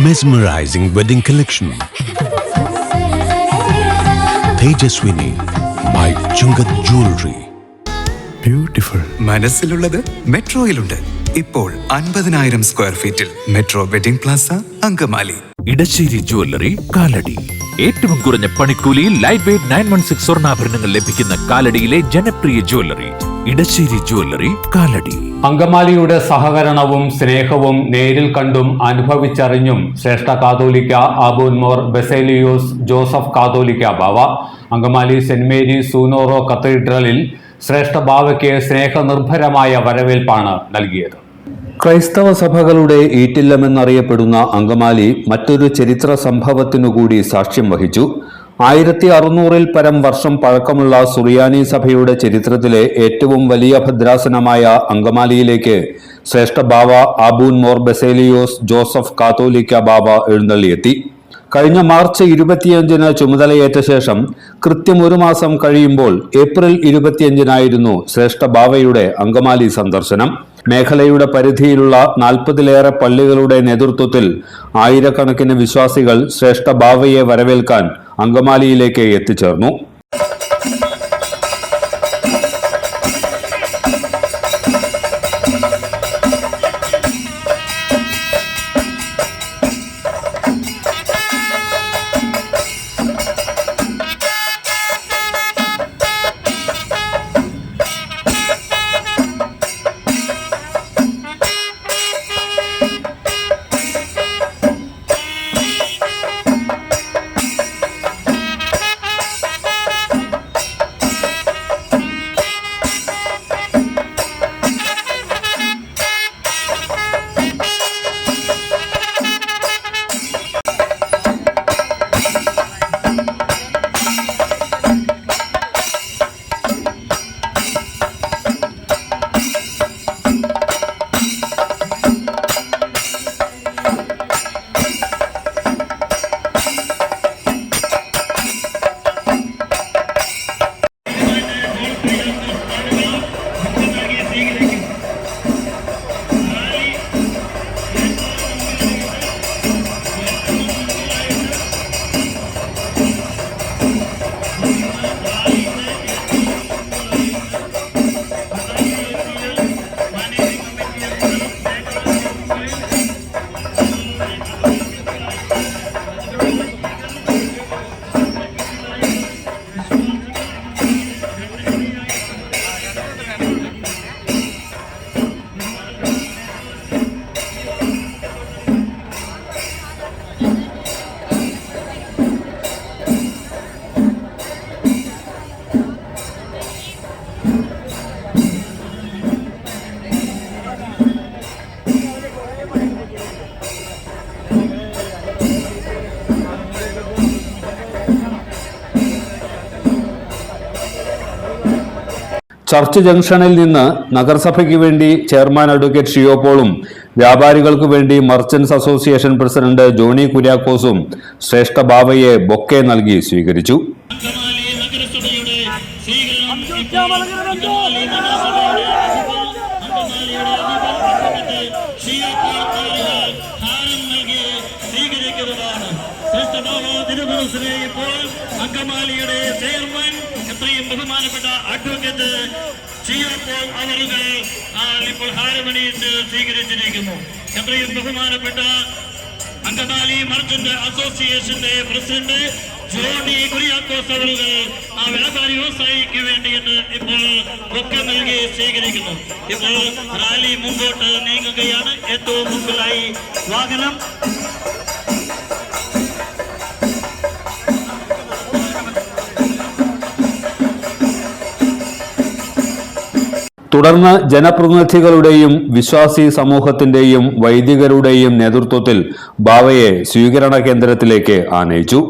Mesmerizing wedding collection. Tejaswini by Chungat Jewelry. Beautiful. മനസ്സിലുള്ളത് മെട്രോയിലുണ്ട്. ഇപ്പോൾ 50,000 square ഫീറ്റിൽ metro wedding plaza Angamaly. Edassery jewellery Kalady. ഏറ്റവും കുറഞ്ഞ പണിക്കൂലിയിൽ ലൈറ്റ് വെയ്റ്റ് 916 സ്വർണ്ണാഭരണങ്ങൾ ലഭിക്കുന്ന കാലടിയിലെ ജനപ്രിയ ജ്വല്ലറി ഇടശ്ശേരി ജ്വല്ലറി കാലടി. അങ്കമാലിയുടെ സഹകരണവും സ്നേഹവും നേരിൽ കണ്ടും അനുഭവിച്ചറിഞ്ഞും ശ്രേഷ്ഠ കാതോലിക്ക ആബൂൻ മോർ ബസേലിയോസ് ജോസഫ് കാതോലിക്ക ബാവ അങ്കമാലി സെന്റ് മേരി സൂനോറോ കത്തീഡ്രലിൽ ശ്രേഷ്ഠ ബാവയ്ക്ക് സ്നേഹനിർഭരമായ വരവേൽപ്പാണ് നൽകിയത്. ക്രൈസ്തവ സഭകളുടെ ഈറ്റില്ലമെന്നറിയപ്പെടുന്ന അങ്കമാലി മറ്റൊരു ചരിത്ര സംഭവത്തിനുകൂടി സാക്ഷ്യം വഹിച്ചു. 1600-ൽ പരം വർഷം പഴക്കമുള്ള സുറിയാനി സഭയുടെ ചരിത്രത്തിലെ ഏറ്റവും വലിയ ഭദ്രാസനമായ അങ്കമാലിയിലേക്ക് ശ്രേഷ്ഠ ബാവ ആബൂൻ മോർ ബസേലിയോസ് ജോസഫ് കാതോലിക്ക ബാവ എഴുന്നള്ളിയെത്തി. കഴിഞ്ഞ മാർച്ച് 25-ന് ചുമതലയേറ്റ ശേഷം കൃത്യം ഒരു മാസം കഴിയുമ്പോൾ ഏപ്രിൽ 25-നായിരുന്നു ശ്രേഷ്ഠ ബാവയുടെ അങ്കമാലി സന്ദർശനം. മേഖലയുടെ പരിധിയിലുള്ള 40-ലേറെ പള്ളികളുടെ നേതൃത്വത്തിൽ ആയിരക്കണക്കിന് വിശ്വാസികൾ ശ്രേഷ്ഠ ബാവയെ വരവേൽക്കാൻ അങ്കമാലിയിലേക്ക് എത്തിച്ചേർന്നു. ചർച്ച് ജംഗ്ഷനിൽ നിന്ന് നഗരസഭയ്ക്ക് വേണ്ടി ചെയർമാൻ അഡ്വക്കേറ്റ് ഷിയോ പോളും വ്യാപാരികൾക്ക് വേണ്ടി മർച്ചന്റ്സ് അസോസിയേഷൻ പ്രസിഡന്റ് ജോണി കുര്യാക്കോസും ശ്രേഷ്ഠ ബാവയെ ബൊക്കെ നൽകി സ്വീകരിച്ചു. അങ്കമാലിയുടെ ചെയർമാൻ എത്രയും ബഹുമാനപ്പെട്ട അഡ്വക്കേറ്റ് ഷിയോ പോൾ അവരുകൾ ഇപ്പോൾ ഹാരമണിയിട്ട് സ്വീകരിച്ചിരിക്കുന്നു. എത്രയും ബഹുമാനപ്പെട്ട അങ്കമാലി മർച്ചന്റ് അസോസിയേഷന്റെ പ്രസിഡന്റ് ജോണി കുര്യാക്കോസ് അവരുകൾ വ്യാപാരി വ്യവസായിക്ക് വേണ്ടിയിട്ട് ഇപ്പോൾ ബൊക്കെ നൽകി സ്വീകരിക്കുന്നു. ഇപ്പോൾ റാലി മുമ്പോട്ട് നീങ്ങുകയാണ്. ഏറ്റവും മുമ്പിലായി വാഹനം തുടർന്ന് ജനപ്രതിനിധികളുടെയും വിശ്വാസി സമൂഹത്തിന്റെയും വൈദികരുടെയും നേതൃത്വത്തിൽ ബാവയെ സ്വീകരണ കേന്ദ്രത്തിലേക്ക് ആനയിച്ചു.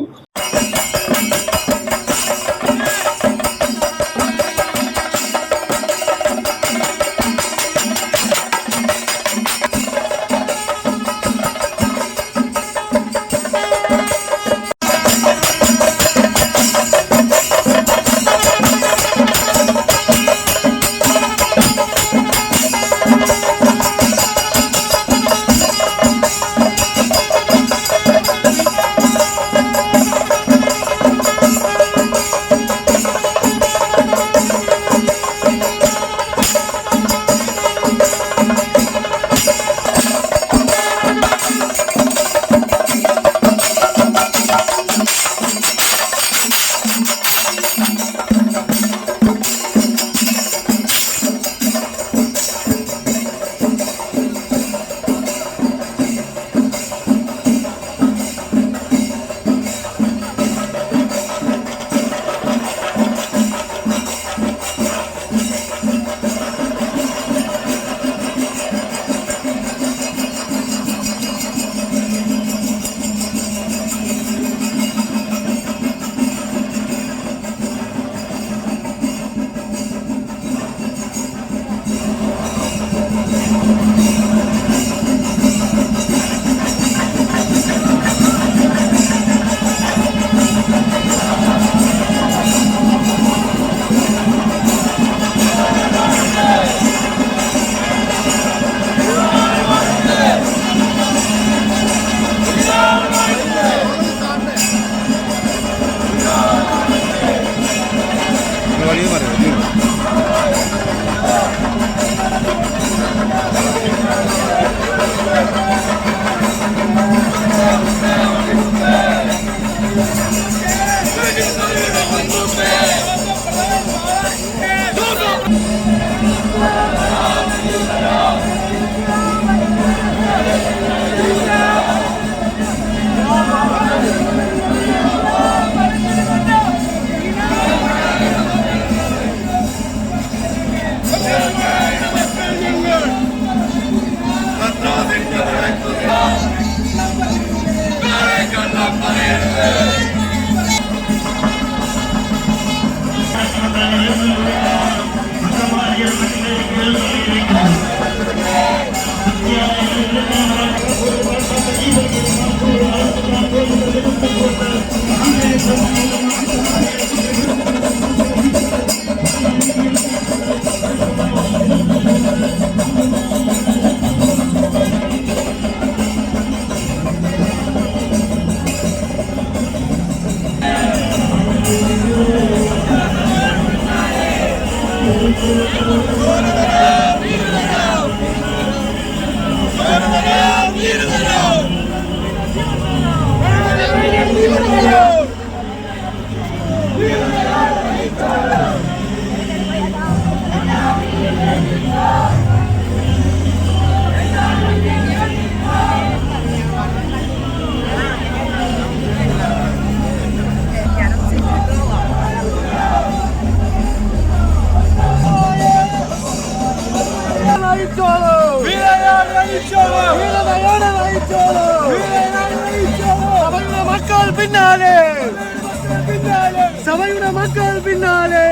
സഭയുടെ മക്കൾ പിന്നാലെ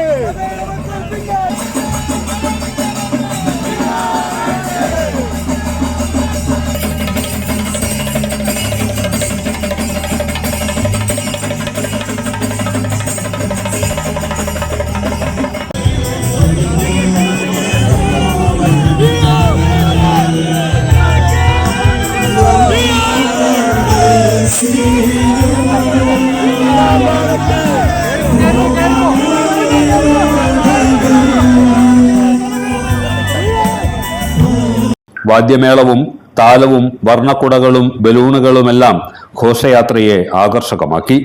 വാദ്യമേളവും താലവും വർണ്ണക്കുടകളും ബലൂണുകളുമെല്ലാം ഘോഷയാത്രയെ ആകർഷകമാക്കി.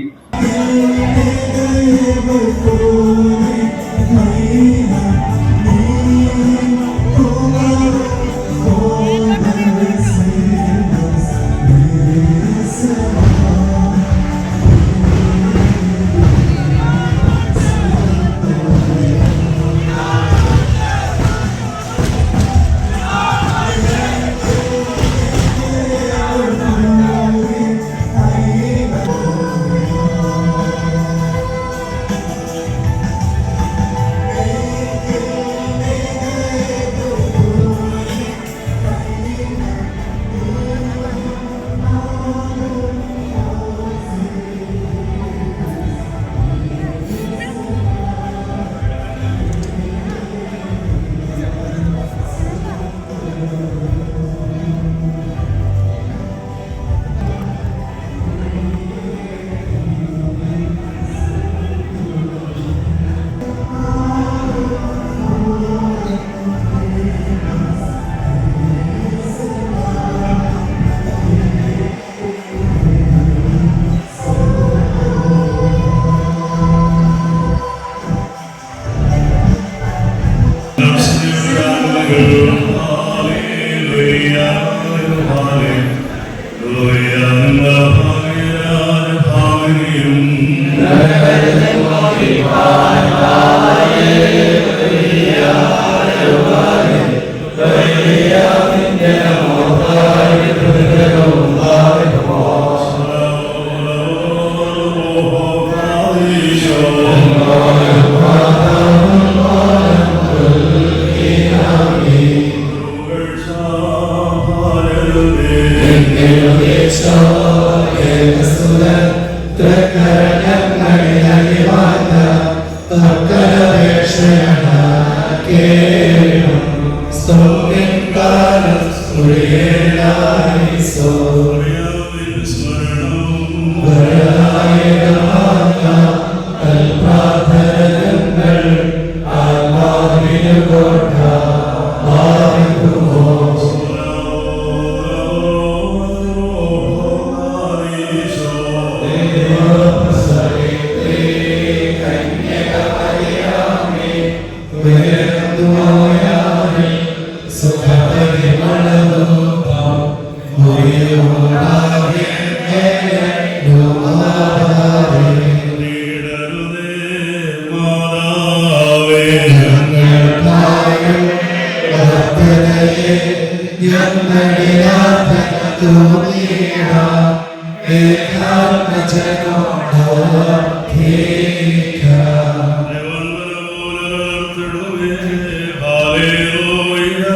Hallelujah.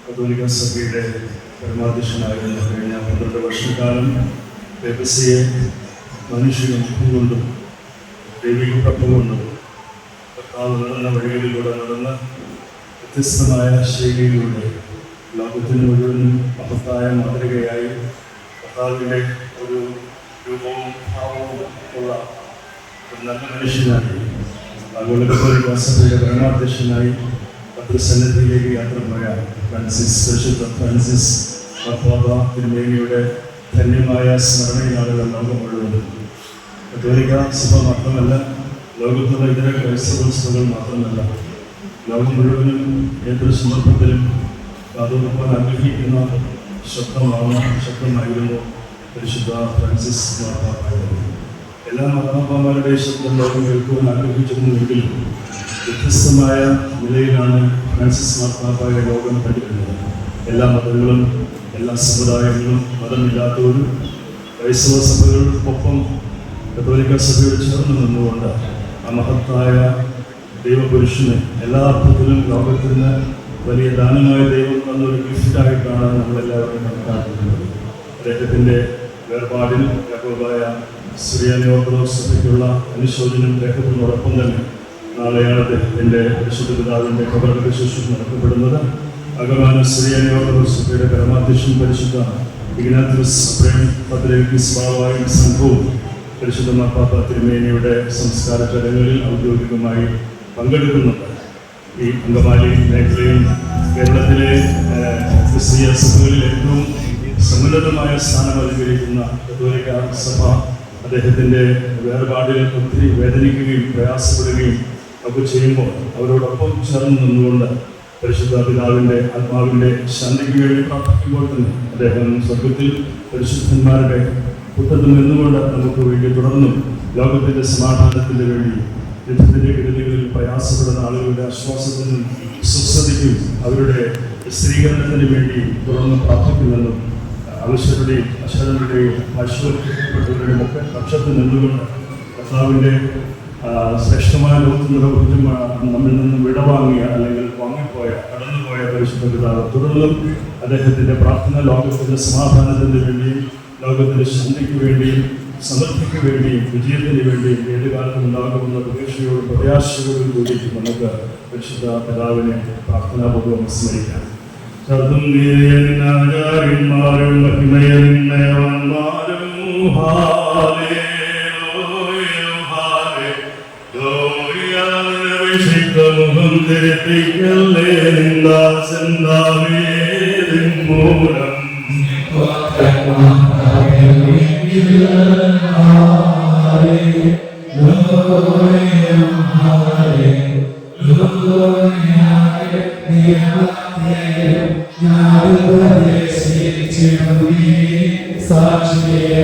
കത്തോലിക്ക സഭയുടെ പരമാധ്യക്ഷനായിരുന്ന കഴിഞ്ഞ 12 വർഷക്കാലം പേപ്പസിയെ മനുഷ്യനും കൊണ്ടും ദൈവികത്വം കൊണ്ടും കർത്താവ് നടന്ന വഴികളിലൂടെ നടന്ന വ്യത്യസ്തമായ ശൈലിയിലൂടെ ലോകത്തിന് മുഴുവനും മഹത്തായ മാതൃകയായി കർത്താവിൻ്റെ ഒരു രൂപവും ഭാവവും ഉള്ള ഒരു നല്ല മനുഷ്യനായി ആഗോള കത്തോലിക്ക സഭയുടെ പരമാധ്യക്ഷനായി സന്നിധിയിലേക്ക് യാത്ര പോയ പരിശുദ്ധ ഫ്രാൻസിസ് മാർപ്പാപ്പ തിരുമേനിയുടെ ധന്യമായ സ്മരണയിലാണ് ലോകം മുഴുവനും. കത്തോലിക്ക സഭ മാത്രമല്ല, ലോകത്തുള്ള ഇതര ക്രൈസ്തവ സഭകൾ മാത്രമല്ല, ലോകം മുഴുവനും ഏതൊരു സന്ദർഭത്തിലും കാതുകൊടുക്കാൻ ആഗ്രഹിക്കുന്ന ശബ്ദമായിരുന്നു പരിശുദ്ധ ഫ്രാൻസിസ് മാർപ്പാപ്പയുടെ. എല്ലാ മാർപ്പാപ്പമാരുടെയും ശബ്ദം ലോകം കേൾക്കുവാൻ ആഗ്രഹിച്ചിരുന്നുവെങ്കിലും വ്യത്യസ്തമായ നിലയിലാണ് ഫ്രാൻസിസ് മാർപ്പാപ്പയുടെ ലോകം കണ്ടിരുന്നത്. എല്ലാ മതങ്ങളും എല്ലാ സമുദായങ്ങളും മതമില്ലാത്തവരും ക്രൈസ്തവ സഭകൾക്കൊപ്പം കത്തോലിക്ക സഭയോട് ചേർന്ന് നിന്നുകൊണ്ട് ആ മഹത്തായ ദൈവപുരുഷന് എല്ലാ അർത്ഥത്തിലും ലോകത്തിന് വലിയ ദാനമായ ദൈവം എന്നൊരു ഗിഫ്റ്റായിട്ടാണ് നമ്മളെല്ലാവരും കണക്കാക്കുന്നത്. അദ്ദേഹത്തിൻ്റെ വേർപാടിൽ യാക്കോബായ സുറിയാനി ഓർത്തഡോക്സ് സഭയ്ക്കുള്ള അനുശോചനം രേഖപ്പെടുന്നതോടൊപ്പം തന്നെ നാളെയാണ് അദ്ദേഹത്തിൻ്റെ പരിശുദ്ധ പിതാവിൻ്റെ ഖബറടക്ക ശുശ്രൂഷ നടത്തപ്പെടുന്നത്. അകമാന സുറിയാനി ഓർത്തഡോക്സ് സഭയുടെ പരമാധ്യക്ഷൻ പരിശുദ്ധ ഇഗ്നാത്യോസ് പത്രിയർക്കീസ് ബാവായും സംഘവും പരിശുദ്ധ മാർപ്പാപ്പ തിരുമേനിയുടെ സംസ്കാര ചടങ്ങുകളിൽ ഔദ്യോഗികമായി പങ്കെടുക്കുന്നുണ്ട്. ഈ അങ്കമാലി മേഖലയിൽ കേരളത്തിലെ ക്രിസ്തീയ സഭകളിൽ ഏറ്റവും സമുന്നതമായ സ്ഥാനം അലങ്കരിക്കുന്ന കത്തോലിക്ക സഭ അദ്ദേഹത്തിൻ്റെ വേർപാടിൽ ഒത്തിരി വേദനിക്കുകയും പ്രയാസപ്പെടുകയും ഒക്കെ ചെയ്യുമ്പോൾ അവരോടൊപ്പം ചേർന്ന് നിന്നുകൊണ്ട് പരിശുദ്ധ പിതാവിൻ്റെ ആത്മാവിൻ്റെ ശാന്തിക്ക് വേണ്ടി പ്രാർത്ഥിക്കുമ്പോൾ തന്നെ അദ്ദേഹം സ്വർഗത്തിൽ പരിശുദ്ധന്മാരുടെ കൂട്ടത്തിൽ നിന്നുകൊണ്ട് നമുക്ക് വേണ്ടി തുടർന്നും ലോകത്തിൻ്റെ സമാധാനത്തിന് വേണ്ടി യുദ്ധത്തിൻ്റെ കെടുതികളിൽ പ്രയാസപ്പെടുന്ന ആളുകളുടെ ആശ്വാസത്തിനും സ്വസ്ഥതയ്ക്കും അവരുടെ സ്ഥിരീകരണത്തിന് വേണ്ടി തുടർന്ന് പ്രാർത്ഥിക്കുമെന്നും അവശരുടെയും അശരണരുടെയും ആശ്വസിക്കപ്പെട്ടവരുടെയും ഒക്കെ പക്ഷത്ത് നിന്നുകൊണ്ട് കർത്താവിൻ്റെ ശ്രേഷ്ഠമായ ലോകത്തിൻ്റെ ഊർജ്ജം നമ്മിൽ നിന്നും വിടവാങ്ങിയ അല്ലെങ്കിൽ വാങ്ങിപ്പോയ കടന്നുപോയ പരിശുദ്ധ പിതാവ് തുടർന്നും അദ്ദേഹത്തിൻ്റെ പ്രാർത്ഥന ലോകത്തിൻ്റെ സമാധാനത്തിന് വേണ്ടിയും ലോകത്തിൻ്റെ ശാന്തിക്ക് വേണ്ടിയും സമൃദ്ധിക്ക് വേണ്ടിയും വിജയത്തിന് വേണ്ടിയും ഏത് കാലത്തും ഉണ്ടാകുമെന്ന പ്രതീക്ഷയോടും പ്രത്യാശയോടും കൂടി നമുക്ക് പരിശുദ്ധ പിതാവിനെ പ്രാർത്ഥനാപൂർവ്വം സ്മരിക്കാം. ശബ്ദം ആചാര്യന്മാരും മഹിമയന്മാരും മുഖം തിരുത്തിക്കല്ലേ മൂലം സാക്ഷിയെ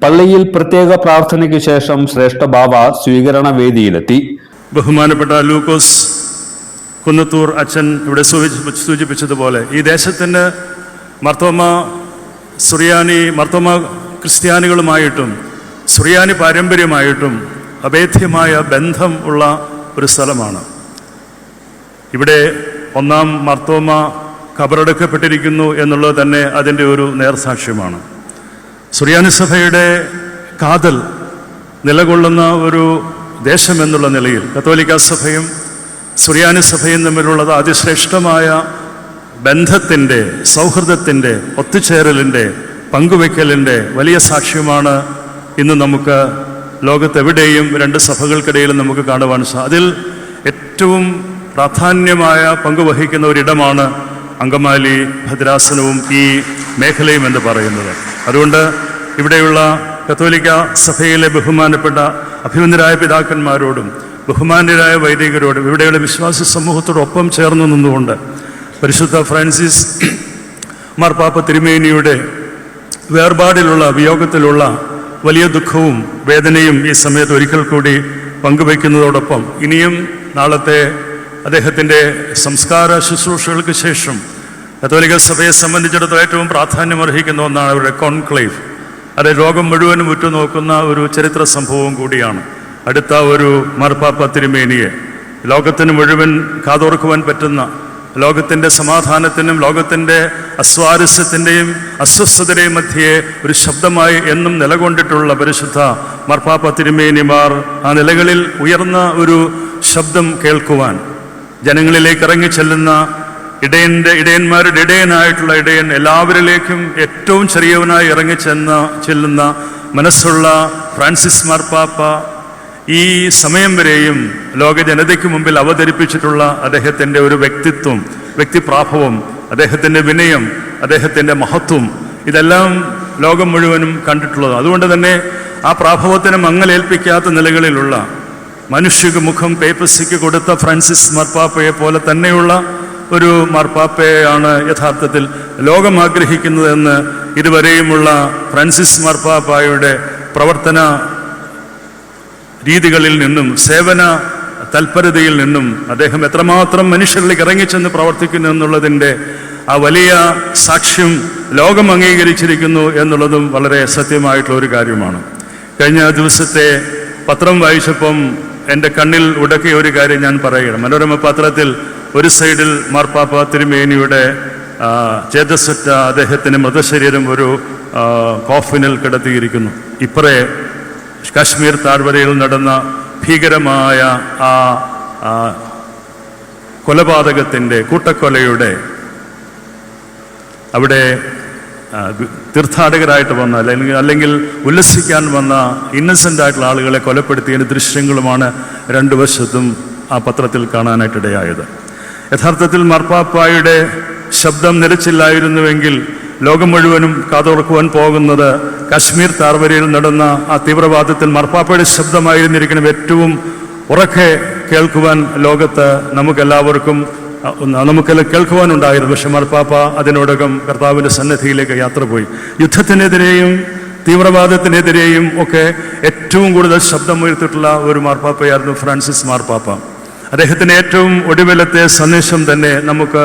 പള്ളിയിൽ പ്രത്യേക പ്രാർത്ഥനയ്ക്ക് ശേഷം ശ്രേഷ്ഠ ബാവ സ്വീകരണ വേദിയിലെത്തി. ബഹുമാനപ്പെട്ട ലൂക്കോസ് കുന്നത്തൂർ അച്ഛൻ ഇവിടെ സൂചിപ്പിച്ചതുപോലെ ഈ ദേശത്തിന് മർത്തോമ ക്രിസ്ത്യാനികളുമായിട്ടും സുറിയാനി പാരമ്പര്യമായിട്ടും അഭേദ്യമായ ബന്ധം ഉള്ള ഒരു സ്ഥലമാണ്. ഇവിടെ ഒന്നാം മർത്തോമ ഖബറടക്കപ്പെട്ടിരിക്കുന്നു എന്നുള്ളത് തന്നെ അതിൻ്റെ ഒരു നേർസാക്ഷ്യമാണ്. സുറിയാനി സഭയുടെ കാതൽ നിലകൊള്ളുന്ന ഒരു ദേശമെന്നുള്ള നിലയിൽ കത്തോലിക്ക സഭയും സുറിയാനി സഭയും തമ്മിലുള്ളത് അതിശ്രേഷ്ഠമായ ബന്ധത്തിൻ്റെ, സൗഹൃദത്തിൻ്റെ, ഒത്തുചേരലിൻ്റെ, പങ്കുവെക്കലിൻ്റെ വലിയ സാക്ഷ്യമാണ് ഇന്ന് നമുക്ക് ലോകത്തെവിടെയും രണ്ട് സഭകൾക്കിടയിലും നമുക്ക് കാണുവാൻ അതിൽ ഏറ്റവും പ്രാധാന്യമായ പങ്കുവഹിക്കുന്ന ഒരിടമാണ് അങ്കമാലി ഭദ്രാസനവും ഈ മേഖലയും എന്ന് പറയുന്നത്. അതുകൊണ്ട് ഇവിടെയുള്ള കത്തോലിക്ക സഭയിലെ ബഹുമാനപ്പെട്ട അഭിമന്യരായ പിതാക്കന്മാരോടും ബഹുമാന്യരായ വൈദികരോടും ഇവിടെയുള്ള വിശ്വാസി സമൂഹത്തോടൊപ്പം ചേർന്ന് നിന്നുകൊണ്ട് പരിശുദ്ധ ഫ്രാൻസിസ് മാർപ്പാപ്പ തിരുമേനിയുടെ വേർപാടിലുള്ള വിയോഗത്തിലുള്ള വലിയ ദുഃഖവും വേദനയും ഈ സമയത്ത് ഒരിക്കൽ കൂടി പങ്കുവയ്ക്കുന്നതോടൊപ്പം ഇനിയും നാളത്തെ അദ്ദേഹത്തിൻ്റെ സംസ്കാര ശുശ്രൂഷകൾക്ക് ശേഷം കത്തോലിക്ക സഭയെ സംബന്ധിച്ചിടത്തോളം ഏറ്റവും പ്രാധാന്യമർഹിക്കുന്ന ഒന്നാണ് അവരുടെ കോൺക്ലേവ്. അത് ലോകം മുഴുവനും ഉറ്റുനോക്കുന്ന ഒരു ചരിത്ര സംഭവവും കൂടിയാണ്. അടുത്ത ഒരു മാർപ്പാപ്പ തിരുമേനിയെ ലോകത്തിന് മുഴുവൻ കാതോർക്കുവാൻ പറ്റുന്ന, ലോകത്തിൻ്റെ സമാധാനത്തിനും ലോകത്തിൻ്റെ അസ്വാരസ്യത്തിൻ്റെയും അസ്വസ്ഥതയുടെയും മധ്യേ ഒരു ശബ്ദമായി എന്നും നിലകൊണ്ടിട്ടുള്ള പരിശുദ്ധ മാർപ്പാപ്പ തിരുമേനിമാർ ആ നിലകളിൽ ഉയർന്ന ഒരു ശബ്ദം കേൾക്കുവാൻ, ജനങ്ങളിലേക്ക് ഇറങ്ങിച്ചെല്ലുന്ന ഇടയന്മാരുടെ ഇടയനായിട്ടുള്ള ഇടയൻ, എല്ലാവരിലേക്കും ഏറ്റവും ചെറിയവനായി ചെല്ലുന്ന മനസ്സുള്ള ഫ്രാൻസിസ് മാർപ്പാപ്പ ഈ സമയം വരെയും ലോക ജനതയ്ക്ക് മുമ്പിൽ അവതരിപ്പിച്ചിട്ടുള്ള അദ്ദേഹത്തിൻ്റെ ഒരു വ്യക്തിത്വം, വ്യക്തിപ്രാഭവം, അദ്ദേഹത്തിൻ്റെ വിനയം, അദ്ദേഹത്തിൻ്റെ മഹത്വം, ഇതെല്ലാം ലോകം മുഴുവനും കണ്ടിട്ടുള്ളത്. അതുകൊണ്ട് തന്നെ ആ പ്രാഭവത്തിന് മങ്ങലേൽപ്പിക്കാത്ത നിലകളിലുള്ള മനുഷ്യക്ക് മുഖം പേപ്പസിക്ക് കൊടുത്ത ഫ്രാൻസിസ് മാർപ്പാപ്പയെ പോലെ തന്നെയുള്ള ഒരു മാർപ്പാപ്പയാണ് യഥാർത്ഥത്തിൽ ലോകം ആഗ്രഹിക്കുന്നതെന്ന് ഇതുവരെയുമുള്ള ഫ്രാൻസിസ് മാർപ്പാപ്പയുടെ പ്രവർത്തന രീതികളിൽ നിന്നും സേവന തൽപരതയിൽ നിന്നും അദ്ദേഹം എത്രമാത്രം മനുഷ്യരിലേക്ക് ഇറങ്ങിച്ചെന്ന് പ്രവർത്തിക്കുന്നു എന്നുള്ളതിൻ്റെ ആ വലിയ സാക്ഷ്യം ലോകം അംഗീകരിച്ചിരിക്കുന്നു എന്നുള്ളതും വളരെ സത്യമായിട്ടുള്ള ഒരു കാര്യമാണ്. കഴിഞ്ഞ ദിവസത്തെ പത്രം വായിച്ചപ്പം എൻ്റെ കണ്ണിൽ ഉടക്കിയ ഒരു കാര്യം ഞാൻ പറയുകയാണ്. മനോരമ പത്രത്തിൽ ഒരു സൈഡിൽ മാർപ്പാപ്പ തിരുമേനിയുടെ ചേതസ്സറ്റ അദ്ദേഹത്തിൻ്റെ മൃതശരീരം ഒരു കോഫിനിൽ കിടത്തിയിരിക്കുന്നു. ഇപ്പറേ കാശ്മീർ താഴ്വരയിൽ നടന്ന ഭീകരമായ ആ കൊലപാതകത്തിൻ്റെ, കൂട്ടക്കൊലയുടെ, അവിടെ തീർത്ഥാടകരായിട്ട് വന്ന അല്ലെങ്കിൽ ഉല്ലസിക്കാൻ വന്ന ഇന്നസെൻ്റ് ആയിട്ടുള്ള ആളുകളെ കൊലപ്പെടുത്തിയതിൻ്റെ ദൃശ്യങ്ങളുമാണ് രണ്ടു വശത്തും ആ പത്രത്തിൽ കാണാനായിട്ടിടയായത്. യഥാർത്ഥത്തിൽ മാർപ്പാപ്പായുടെ ശബ്ദം നിലച്ചില്ലായിരുന്നുവെങ്കിൽ ലോകം മുഴുവനും കാതോർക്കുവാൻ പോകുന്നത് കാശ്മീർ താഴ്വരയിൽ നടന്ന ആ തീവ്രവാദത്തിൽ മാർപ്പാപ്പയുടെ ശബ്ദമായിരുന്നിരിക്കണം ഏറ്റവും ഉറക്കെ കേൾക്കുവാൻ ലോകത്ത് നമുക്കെല്ലാവർക്കും കേൾക്കുവാനുണ്ടായിരുന്നു. പക്ഷെ മാർപ്പാപ്പ അതിനോടകം കർത്താവിൻ്റെ സന്നിധിയിലേക്ക് യാത്ര പോയി. യുദ്ധത്തിനെതിരെയും തീവ്രവാദത്തിനെതിരെയും ഒക്കെ ഏറ്റവും കൂടുതൽ ശബ്ദമുയർത്തിയിട്ടുള്ള ഒരു മാർപ്പാപ്പയായിരുന്നു ഫ്രാൻസിസ് മാർപ്പാപ്പ. അദ്ദേഹത്തിൻ്റെ ഏറ്റവും ഒടുവിലത്തെ സന്ദേശം തന്നെ നമുക്ക്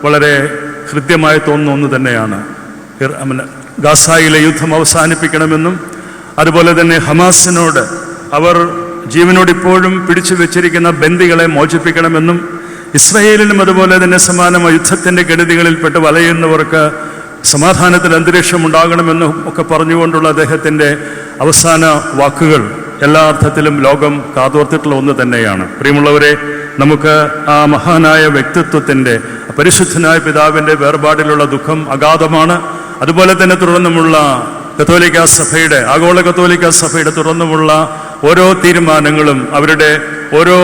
വളരെ ഹൃദ്യമായി തോന്നുന്ന ഒന്ന് തന്നെയാണ്. ഗാസയിലെ യുദ്ധം അവസാനിപ്പിക്കണമെന്നും അതുപോലെ തന്നെ ഹമാസിനോട് അവർ ജീവനോട് ഇപ്പോഴും പിടിച്ചു വെച്ചിരിക്കുന്ന ബന്ദികളെ മോചിപ്പിക്കണമെന്നും ഇസ്രായേലിനും അതുപോലെ തന്നെ സമാനമായ യുദ്ധത്തിൻ്റെ കെടുതികളിൽപ്പെട്ട് വലയുന്നവർക്ക് സമാധാനത്തിന് അന്തരീക്ഷം ഉണ്ടാകണമെന്നും ഒക്കെ പറഞ്ഞുകൊണ്ടുള്ള അദ്ദേഹത്തിൻ്റെ അവസാന വാക്കുകൾ എല്ലാ അർത്ഥത്തിലും ലോകം കാതോർത്തിട്ടുള്ള ഒന്ന് തന്നെയാണ്. പ്രിയമുള്ളവരെ, നമുക്ക് ആ മഹാനായ വ്യക്തിത്വത്തിൻ്റെ, പരിശുദ്ധനായ പിതാവിൻ്റെ വേർപാടിലുള്ള ദുഃഖം അഗാധമാണ്. അതുപോലെ തന്നെ തുടർന്നുമുള്ള കത്തോലിക്ക സഭയുടെ, ആഗോള കത്തോലിക്ക സഭയുടെ തുടർന്നുമുള്ള ഓരോ തീരുമാനങ്ങളും അവരുടെ ഓരോ